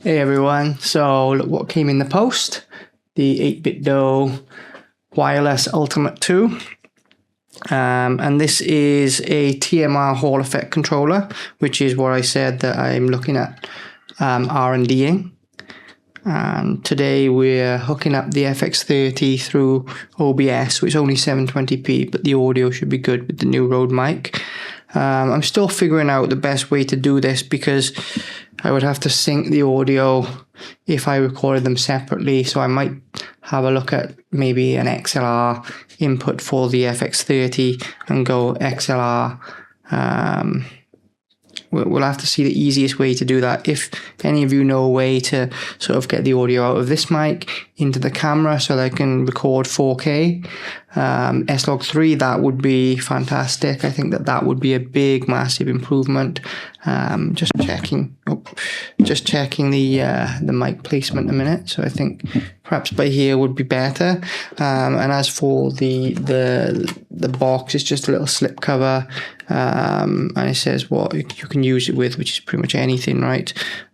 Hey everyone, so look what came in the post. The 8BitDo Wireless Ultimate 2. And this is a TMR Hall effect controller, which is what I said that I'm looking at R&Ding. And today we're hooking up the FX30 through OBS, which is only 720p, but the audio should be good with the new Rode mic. I'm still figuring out the best way to do this because I would have to sync the audio if I recorded them separately. So I might have a look at maybe an XLR input for the FX30 and go XLR. We'll have to see the easiest way to do that. If any of you know a way to sort of get the audio out of this mic into the camera so that I can record 4K S-Log3, that would be fantastic. I think that would be a big, massive improvement. Just checking the mic placement a minute. So I think perhaps by here would be better. And as for the box, it's just a little slip cover. And it says what you can use it with, which is pretty much anything, right?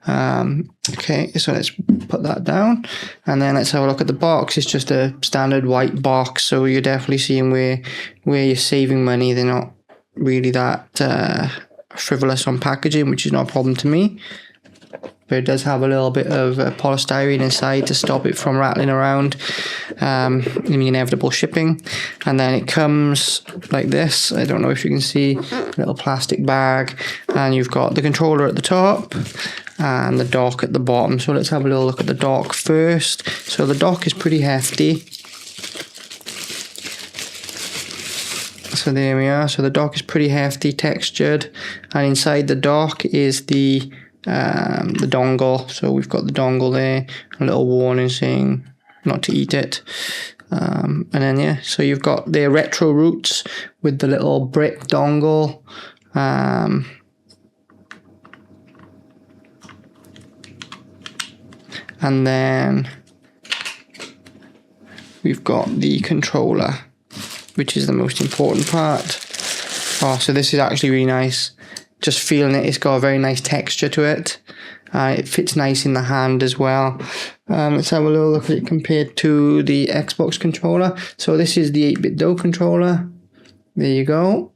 Okay, so let's put that down, and then let's have a look at the box. It's just a standard white box, so you're definitely seeing where you're saving money. They're not really that frivolous on packaging, which is not a problem to me. But it does have a little bit of polystyrene inside to stop it from rattling around in the inevitable shipping. And then it comes like this. I don't know if you can see, a little plastic bag. And you've got the controller at the top and the dock at the bottom. So let's have a little look at the dock first. So the dock is pretty hefty. So there we are. So the dock is pretty hefty, textured. And inside the dock is the dongle. So we've got the dongle there, a little warning saying not to eat it, and then yeah, so you've got the retro roots with the little brick dongle, and then we've got the controller, which is the most important part. Oh, so this is actually really nice. Just feeling it, it's got a very nice texture to it. It fits nice in the hand as well. Let's have a little look at it compared to the Xbox controller. So this is the 8BitDo controller. There you go.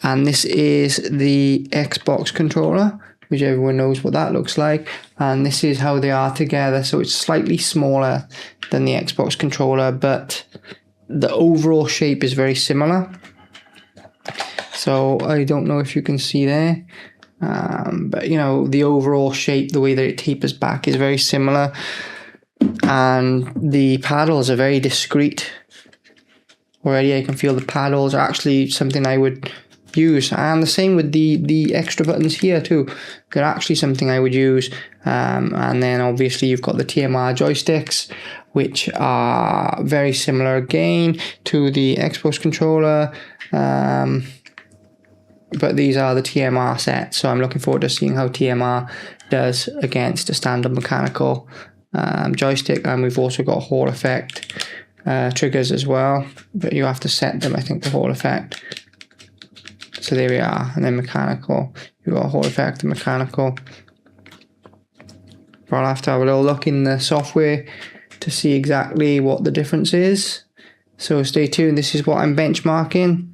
And this is the Xbox controller, which everyone knows what that looks like. And this is how they are together. So it's slightly smaller than the Xbox controller, but the overall shape is very similar. So I don't know if you can see there, but you know, the overall shape, the way that it tapers back is very similar, and the paddles are very discreet. Already I can feel the paddles are actually something I would use, and the same with the extra buttons here too. They're actually something I would use. And then obviously you've got the TMR joysticks, which are very similar again to the Xbox controller. But these are the TMR sets, so I'm looking forward to seeing how TMR does against a standard mechanical joystick. And we've also got Hall effect triggers as well, but you have to set them, I think, the Hall effect. So there we are, and then mechanical. You've got Hall effect and mechanical. But I'll have to have a little look in the software to see exactly what the difference is. So stay tuned, this is what I'm benchmarking,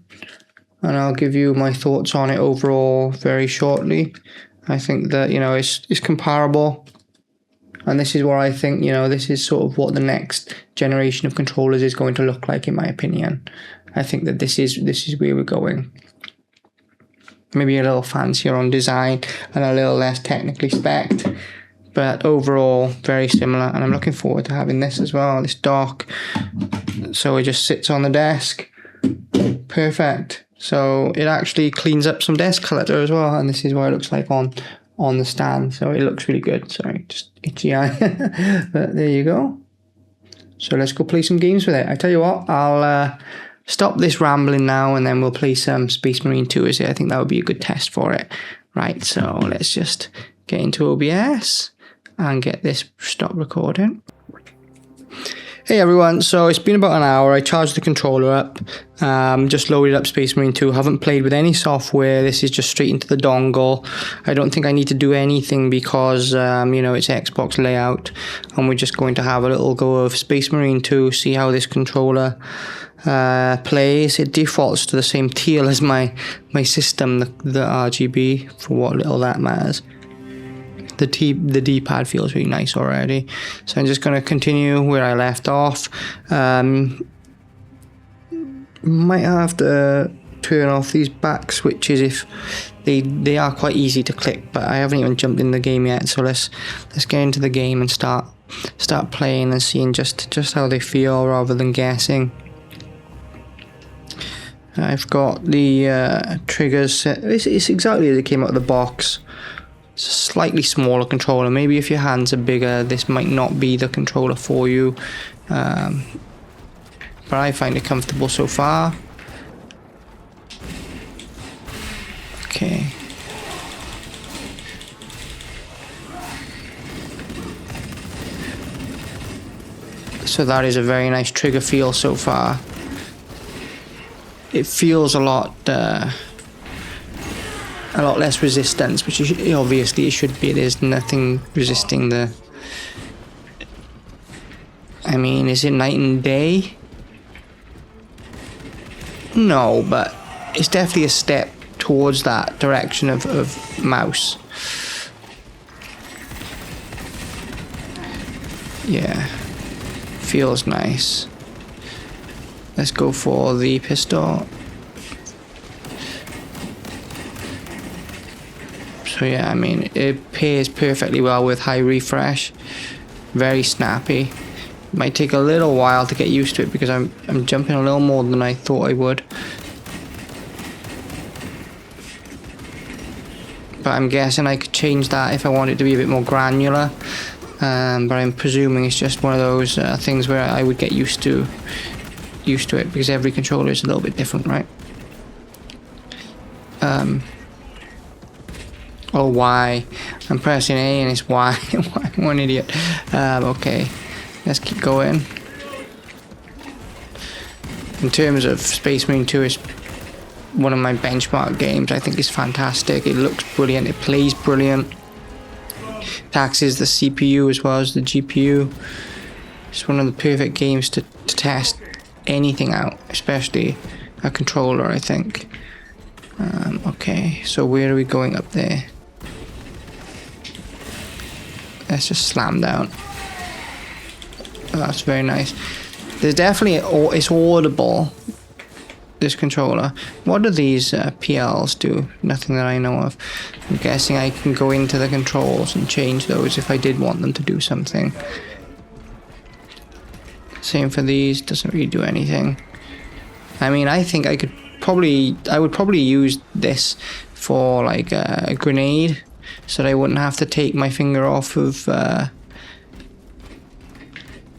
and I'll give you my thoughts on it overall very shortly. I think that, you know, it's comparable, and this is what I think, you know, this is sort of what the next generation of controllers is going to look like, in my opinion. I think that this is where we're going. Maybe a little fancier on design and a little less technically spec'd, but overall very similar. And I'm looking forward to having this as well, this dock. So it just sits on the desk. Perfect. So it actually cleans up some desk clutter as well, and this is what it looks like on the stand. So it looks really good. Sorry, just itchy eye. But there you go. So let's go play some games with it. I tell you what, I'll stop this rambling now, and then we'll play some Space Marine 2. I think that would be a good test for it. Right, so let's just get into OBS and get this stop recording. Hey everyone, so it's been about an hour. I charged the controller up, just loaded up Space Marine 2, haven't played with any software. This is just straight into the dongle. I don't think I need to do anything because, you know, it's Xbox layout, and we're just going to have a little go of Space Marine 2, see how this controller plays. It defaults to the same teal as my system, the RGB, for what little that matters. The D-pad feels really nice already, so I'm just going to continue where I left off. Might have to turn off these back switches if they are quite easy to click, but I haven't even jumped in the game yet, so let's get into the game and start playing and seeing just how they feel rather than guessing. I've got the triggers set. It's exactly as it came out of the box. It's a slightly smaller controller. Maybe if your hands are bigger, this might not be the controller for you. But I find it comfortable so far. Okay. So that is a very nice trigger feel so far. It feels a lot less resistance, which obviously it should be. There's nothing resisting the... I mean, is it night and day? No, but it's definitely a step towards that direction of mouse. Yeah, feels nice. Let's go for the pistol. So yeah, I mean, it pairs perfectly well with high refresh. Very snappy. Might take a little while to get used to it because I'm jumping a little more than I thought I would. But I'm guessing I could change that if I want it to be a bit more granular. But I'm presuming it's just one of those things where I would get used to it because every controller is a little bit different, right? Oh, Y. I'm pressing A and it's Y. I'm an idiot. Okay, let's keep going. In terms of Space Marine 2, it's one of my benchmark games. I think it's fantastic. It looks brilliant. It plays brilliant. Taxes the CPU as well as the GPU. It's one of the perfect games to test anything out, especially a controller, I think. Okay, so where are we going up there? Let's just slam down. Oh, that's very nice. There's definitely, it's audible, this controller. What do these PLs do? Nothing that I know of. I'm guessing I can go into the controls and change those if I did want them to do something. Same for these, doesn't really do anything. I mean, I think I would probably use this for like a grenade, so that I wouldn't have to take my finger off of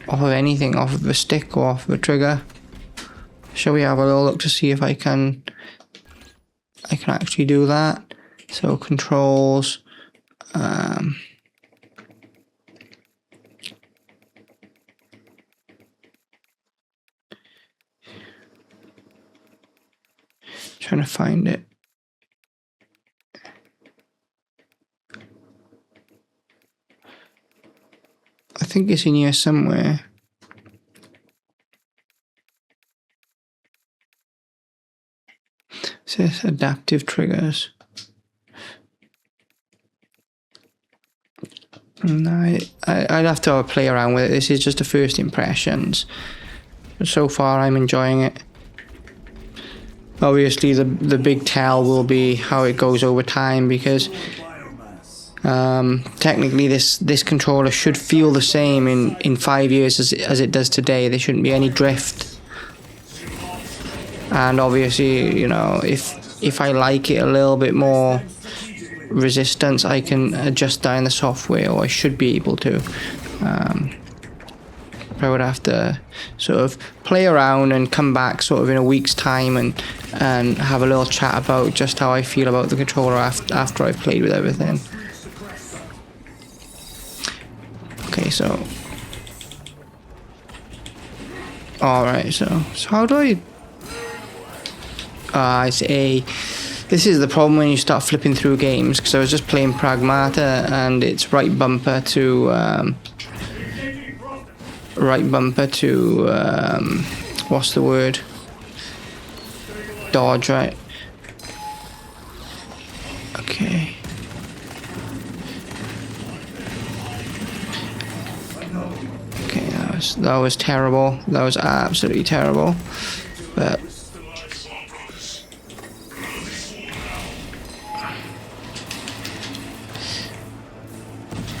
anything, off of a stick or off of a trigger. Shall we have a little look to see if I can actually do that? So controls, trying to find it. I think it's in here somewhere. It says adaptive triggers. No, I'd have to play around with it. This is just the first impressions. But so far I'm enjoying it. Obviously the big tell will be how it goes over time, because technically this controller should feel the same in 5 years as it does today. There shouldn't be any drift. And obviously, you know, if I like it a little bit more resistance, I can adjust that in the software, or I should be able to. I would have to sort of play around and come back sort of in a week's time and have a little chat about just how I feel about the controller after I've played with everything. Okay, so Alright, so how do I... it's A. This is the problem when you start flipping through games, because I was just playing Pragmata and it's right bumper to what's the word? Dodge, right? Okay. Okay, that was terrible. That was absolutely terrible. But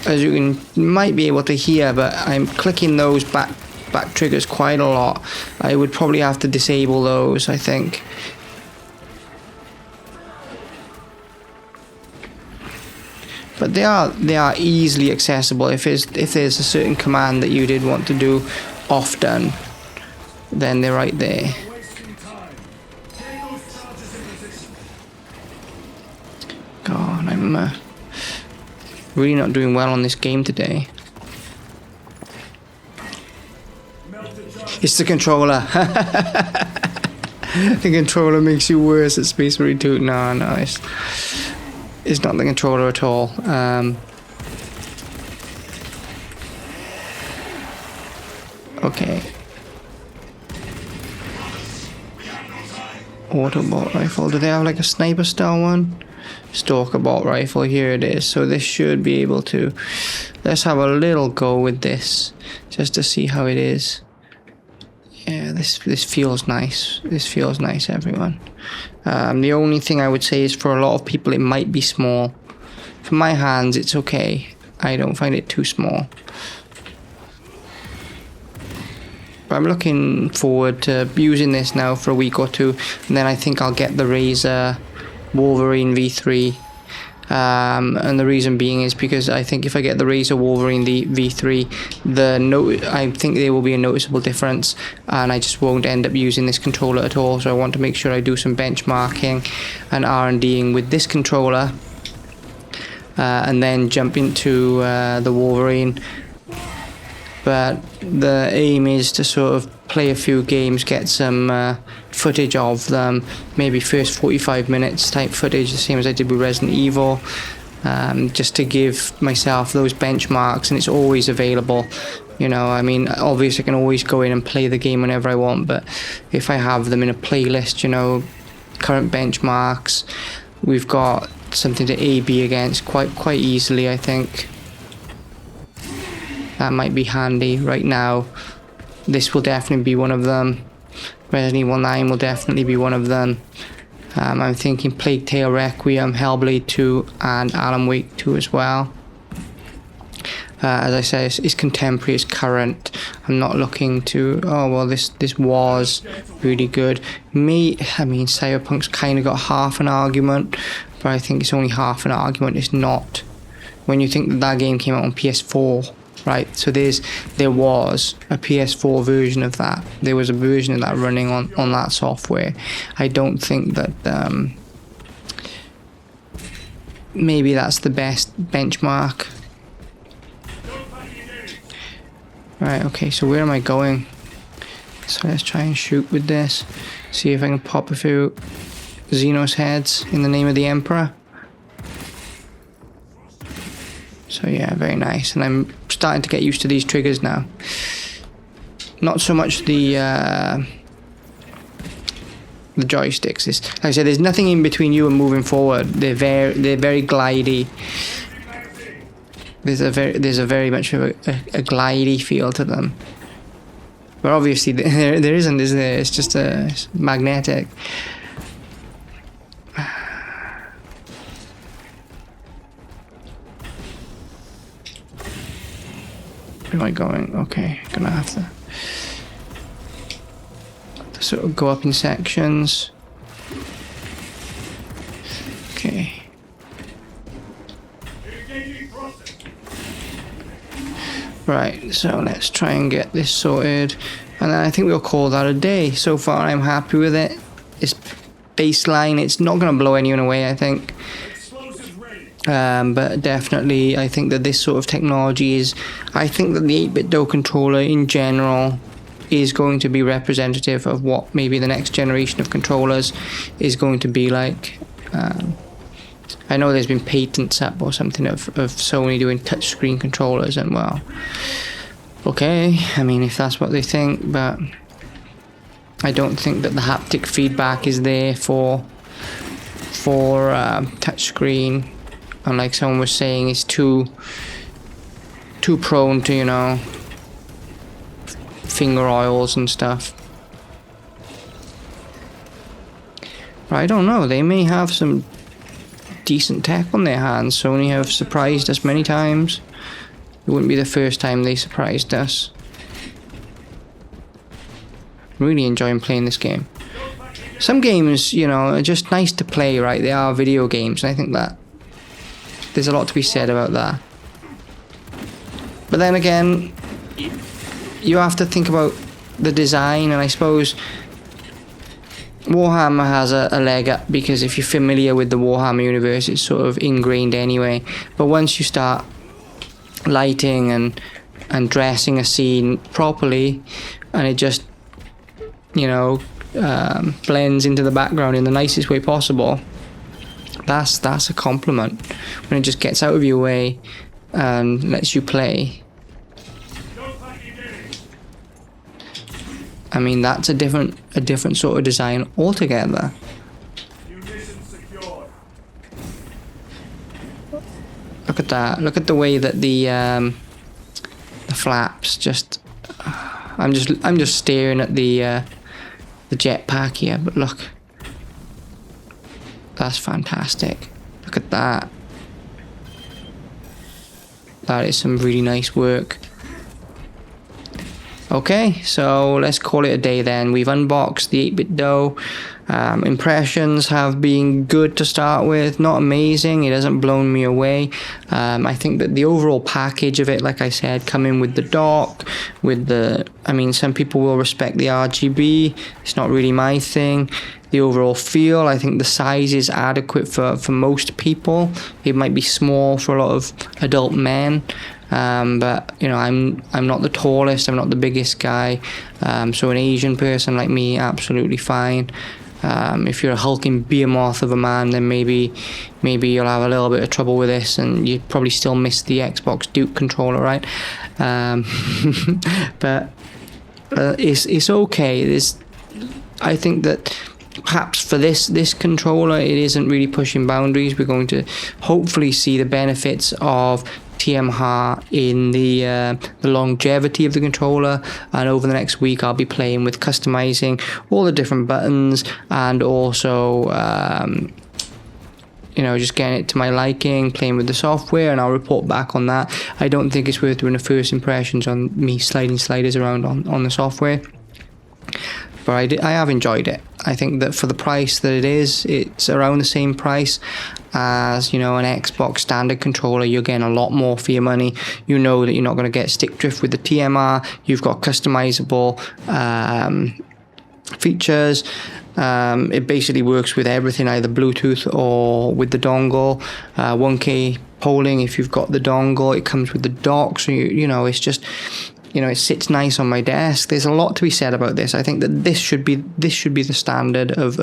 as you might be able to hear, but I'm clicking those back triggers quite a lot. I would probably have to disable those, I think. But they are easily accessible. If there's a certain command that you did want to do often, then they're right there. God, I'm really not doing well on this game today. It's the controller. The controller makes you worse at Space Marine 2. No, it's not the controller at all. Okay. Autobot rifle. Do they have like a sniper style one? Stalker bolt rifle. Here it is. So this should be able to. Let's have a little go with this, just to see how it is. Yeah, this feels nice. This feels nice, everyone. The only thing I would say is for a lot of people it might be small. For my hands it's okay. I don't find it too small. But I'm looking forward to using this now for a week or two, and then I think I'll get the Razer Wolverine V3. And the reason being is because I think if I get the Razer Wolverine V3, I think there will be a noticeable difference, and I just won't end up using this controller at all. So I want to make sure I do some benchmarking and R&Ding with this controller, and then jump into the Wolverine. But the aim is to sort of play a few games, get some footage of them, maybe first 45 minutes type footage, the same as I did with Resident Evil, just to give myself those benchmarks. And it's always available, you know. I mean, obviously I can always go in and play the game whenever I want, but if I have them in a playlist, you know, current benchmarks, we've got something to A/B against quite easily, I think. That might be handy right now. This will definitely be one of them. Resident Evil 9 will definitely be one of them. I'm thinking Plague Tale Requiem, Hellblade 2, and Alan Wake 2 as well. As I say, it's contemporary, it's current. I'm not looking to, oh well, this was really good. I mean, Cyberpunk's kind of got half an argument, but I think it's only half an argument. It's not. When you think that game came out on PS4, right? So there was a PS4 version of that. There was a version of that running on that software. I don't think that maybe that's the best benchmark. Right, okay, so where am I going? So let's try and shoot with this. See if I can pop a few Xenos heads in the name of the Emperor. So yeah, very nice. And I'm starting to get used to these triggers now. Not so much the joysticks. Like I said, there's nothing in between you and moving forward. They're very glidey. There's a very much of a glidey feel to them. But obviously there isn't, is there? It's just it's magnetic. Where am I going? Okay, gonna have to sort of go up in sections. Okay. Right, so let's try and get this sorted, and then I think we'll call that a day. So far I'm happy with it. It's baseline, it's not gonna blow anyone away, I think. But definitely I think that this sort of technology is, I think that the 8BitDo controller in general is going to be representative of what maybe the next generation of controllers is going to be like. I know there's been patents up or something of Sony doing touchscreen controllers, and well, okay, I mean, if that's what they think, but I don't think that the haptic feedback is there for touchscreen, and like someone was saying, it's too prone to, you know, finger oils and stuff. But I don't know, they may have some decent tech on their hands. Sony have surprised us many times. It wouldn't be the first time they surprised us. Really enjoying playing this game. Some games, you know, are just nice to play, right? They are video games, and I think that there's a lot to be said about that. But then again, you have to think about the design, and I suppose Warhammer has a leg up, because if you're familiar with the Warhammer universe, it's sort of ingrained anyway. But once you start lighting and dressing a scene properly, and it just, you know, blends into the background in the nicest way possible, that's a compliment. When it just gets out of your way and lets you play, I mean, that's a different sort of design altogether. Look at that. Look at the way that the flaps just. I'm just staring at the jetpack here, but look, that's fantastic. Look at that. That is some really nice work. Okay, so let's call it a day then. We've unboxed the 8BitDo. Impressions have been good to start with, not amazing. It hasn't blown me away. I think that the overall package of it, like I said, coming with the dock, with the, I mean, some people will respect the RGB. It's not really my thing. The overall feel, I think the size is adequate for most people. It might be small for a lot of adult men. But you know, I'm not the tallest, I'm not the biggest guy, so an Asian person like me, absolutely fine. If you're a hulking behemoth of a man, then maybe you'll have a little bit of trouble with this, and you'd probably still miss the Xbox Duke controller, right? But it's okay. I think that perhaps for this controller, it isn't really pushing boundaries. We're going to hopefully see the benefits of TMR in the longevity of the controller, and over the next week I'll be playing with customizing all the different buttons, and also you know, just getting it to my liking, playing with the software, and I'll report back on that. I don't think it's worth doing a first impressions on me sliding sliders around on the software, but I have enjoyed it. I think that for the price that it's around the same price as, you know, an Xbox standard controller. You're getting a lot more for your money. You know that you're not going to get stick drift with the TMR. You've got customizable features. It basically works with everything, either Bluetooth or with the dongle. 1K polling if you've got the dongle. It comes with the dock, so you know, it's just, you know, it sits nice on my desk. There's a lot to be said about this. I think that this should be the standard of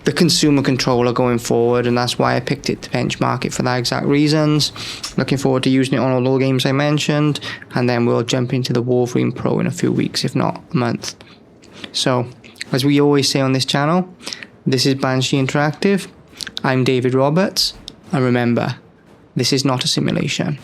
the consumer controller going forward, and that's why I picked it to benchmark it for that exact reasons. Looking forward to using it on all the games I mentioned, and then we'll jump into the Wolverine Pro in a few weeks, if not a month. So, as we always say on this channel, this is Banshee Interactive. I'm David Roberts, and remember, this is not a simulation.